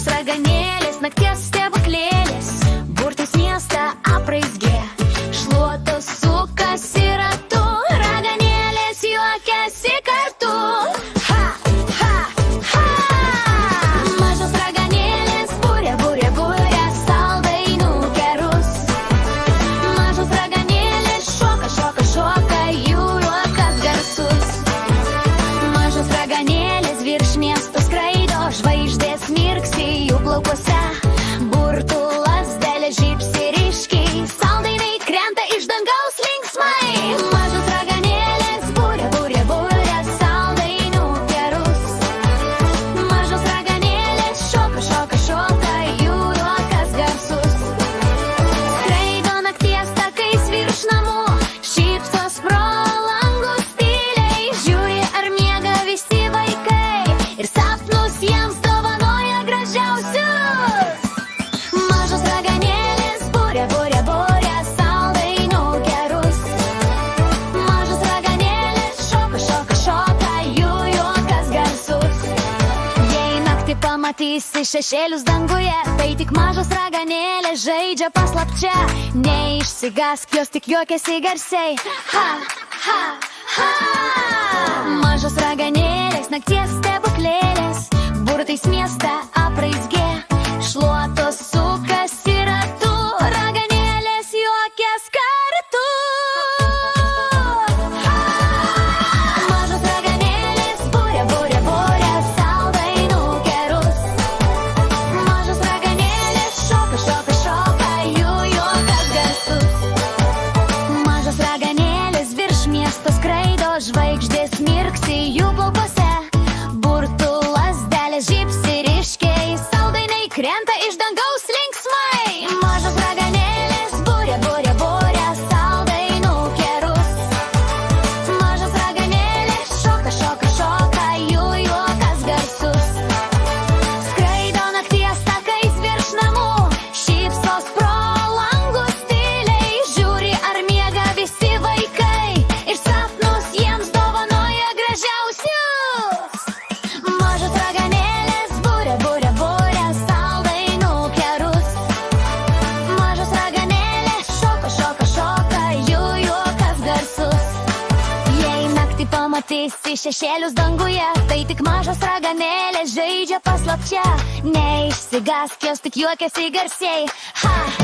Mažos raganėlės, nakties stebuklėlės, burtais miestą apraizgė. Šluotos sukasi ratu, raganėlės juokiasi kartu. Ha, ha, ha! Mažos raganėlės buria, buria, buria saldainių gerus. Mažos raganėlės šoka, šoka, šoka, jų juokas garsus. Mažos raganėlės virš miesto skraido, žvaigždės mirksi jų plaukuose. Burtų lazdelė žybsi ryškiai, saldainiai krenta iš dangaus linksmai. Mažos raganėlės buria, buria, buria saldainių gerus. Mažos raganėlės šoka, šoka, šoka, jų juokas garsus. Skraido nakties takais virš namų, šypsos pro langus tyliai, žiūri ar miega visi vaikai ir sapnus jiems dovanoja gražiausius. Mažos raganėlės buria, buria, buria saldainių gerus. Mažos raganėlės šoka, šoka, šoka, jų juokas garsus. Jei naktį pamatysi šešėlius danguje, tai tik mažos raganėlės žaidžia paslapčia. Neišsigask, jos tik juokiasi garsiai. Ha, ha, ha! Mažos raganėlės, nakties stebuklėlės, burtais miestą apraizgė. Šluotos sukasi ratu, raganėlės juokias kartu. Mažos raganėlės buria, buria, buria saldainių gerus. Mažos raganėlės šoka, šoka, šoka, jų juokas garsus. Mažos raganėlės virš miesto skraido, žvaigždės mirksi jų plaukuose. Burtų lazdelės žybsi ryškiai, saldainiai krenta iš dangaus linksmai. Mažos raganėlės buria, buria, buria saldainių gerus. Mažos raganėlės šoka, šoka, šoka, jų juokas garsus. Skraido nakties takais virš namų, šypsos pro langus tyliai, žiūri ar miega visi vaikai ir sapnus jiems dovanoja gražiausius. Mažos raganėlės buria, buria, buria saldainių gerus. Mažos raganėlės šoka, šoka, šoka, jų juokas garsus. Jei naktį pamatysi šešėlius danguje, tai tik mažos raganėlės žaidžia paslapčia. Neišsigask, jos tik juokiasi garsiai. Ha!